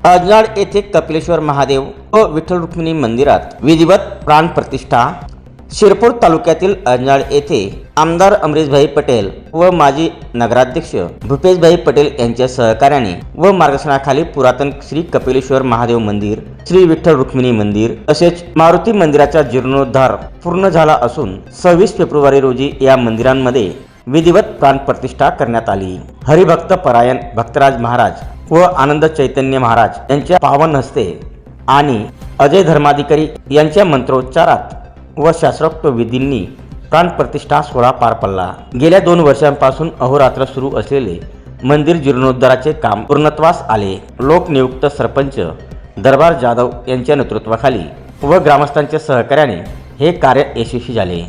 अजनाळ येथे कपिलेश्वर महादेव व विठ्ठल रुक्मिणी मंदिरात विधिवत प्राण प्रतिष्ठा। शिरपूर तालुक्यातील अजनाळ येथे आमदार अमरीशभाई पटेल व माजी नगराध्यक्ष भूपेशभाई पटेल यांच्या सहकार्याने व मार्गदर्शनाखाली पुरातन श्री कपिलेश्वर महादेव मंदिर, श्री विठ्ठल रुक्मिणी मंदिर तसेच मारुती मंदिराचा जीर्णोद्धार पूर्ण झाला असून 26 फेब्रुवारी रोजी या मंदिरांमध्ये विधिवत प्राण प्रतिष्ठा करण्यात आली। हरिभक्त परायण भक्तराज महाराज व आनंद चैतन्य महाराज यांच्या पावन हस्ते आणि अजय धर्माधिकारी यांच्या मंत्रोच्चारात व शास्त्रोक्त विधींनी प्राण प्रतिष्ठा सोहळा पार पडला। गेल्या 2 वर्षांपासून अहोरात्र सुरू असलेले मंदिर जीर्णोद्धाराचे काम पूर्णत्वास आले। लोकनियुक्त सरपंच दरबार जाधव यांच्या नेतृत्वाखाली व ग्रामस्थांच्या सहकार्याने हे कार्य यशस्वी झाले।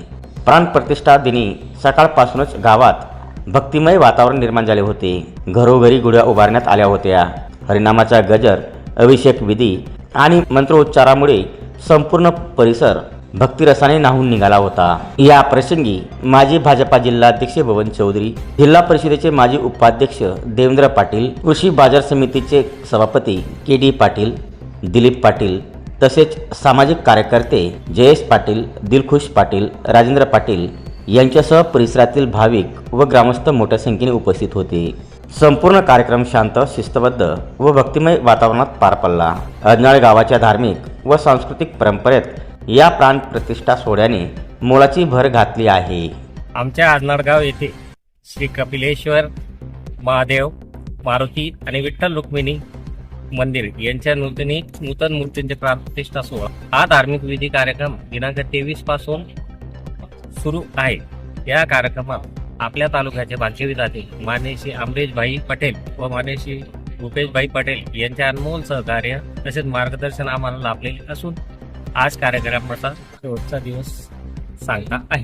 प्राण प्रतिष्ठा दिनी सकाळपासूनच गावात भक्तिमय वातावरण निर्माण झाले होते। घरोघरी गुढ्या उभारण्यात आल्या होत्या। हरिनामाचा गजर, अभिषेक विधी आणि मंत्रोच्चारामुळे संपूर्ण परिसर भक्तिरसाने न्हाऊन निघाला होता। या प्रसंगी माजी भाजपा जिल्हाध्यक्ष बबन चौधरी, जिल्हा परिषदेचे माजी उपाध्यक्ष देवेंद्र पाटील, कृषी बाजार समितीचे सभापती के.डी. पाटील, दिलीप पाटील तसेच सामाजिक कार्यकर्ते जयेश पाटील, दिलखुश पाटील, राजेंद्र पाटील यांच्यासह परिसरातील भाविक व ग्रामस्थ मोठ्या संख्येने उपस्थित होते। संपूर्ण कार्यक्रम शांत, शिस्तबद्ध व भक्तिमय वातावरणात पार पडला। अजनाळ गावाच्या धार्मिक व सांस्कृतिक परंपरेत या प्राण प्रतिष्ठा सोहळ्याने मोलाची भर घातली आहे। आमच्या अजनाळगाव येथे श्री कपिलेश्वर महादेव, मारुती आणि विठ्ठल रुक्मिणी मंदिर यांच्या नूतन मूर्तींचे प्राण प्रतिष्ठा सोहळा हा धार्मिक विधी कार्यक्रम दिनांक 23 पासून सुरू आहे। या कार्यक्रमात आपल्या तालुक्याचे भाग्य विधाते माननीय श्री अमरीशभाई पटेल व माननीय श्री भूपेशभाई पटेल यांचे अनमोल सहकार्य तसेच मार्गदर्शन आम्हाला लाभलेले असून आज कार्यक्रमाचा शेवटचा दिवस सांगता आहे।